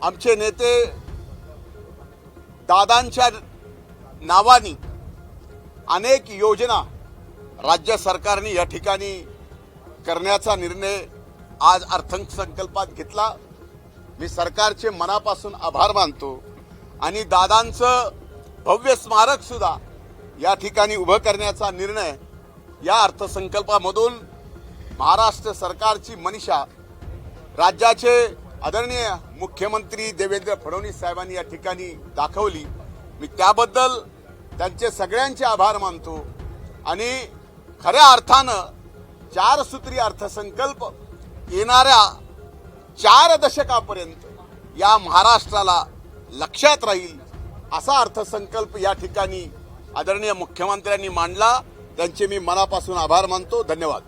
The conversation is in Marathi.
आमचे नेते दादांच्या नावानी अनेक योजना राज्य सरकारने या ठिकाणी करण्याचा निर्णय आज अर्थसंकल्पात घेतला। मी सरकारचे मनापासून आभार मानतो आणि दादांचं भव्य स्मारक सुद्धा या ठिकाणी उभं करण्याचा निर्णय या अर्थसंकल्पामधून महाराष्ट्र सरकारची मनीषा राज्याचे आदरणीय मुख्यमंत्री देवेंद्र फडणवीस साहेबांनी या ठिकाणी दाखवली। मी त्याबद्दल त्यांचे सगळ्यांचे आभार मानतो आणि खऱ्या अर्थानं 4 सूत्री अर्थसंकल्प येणाऱ्या 4 दशकापर्यंत या महाराष्ट्राला लक्षात राहील असा अर्थसंकल्प या ठिकाणी आदरणीय मुख्यमंत्र्यांनी मांडला। त्यांचे मी मनापासून आभार मानतो। धन्यवाद।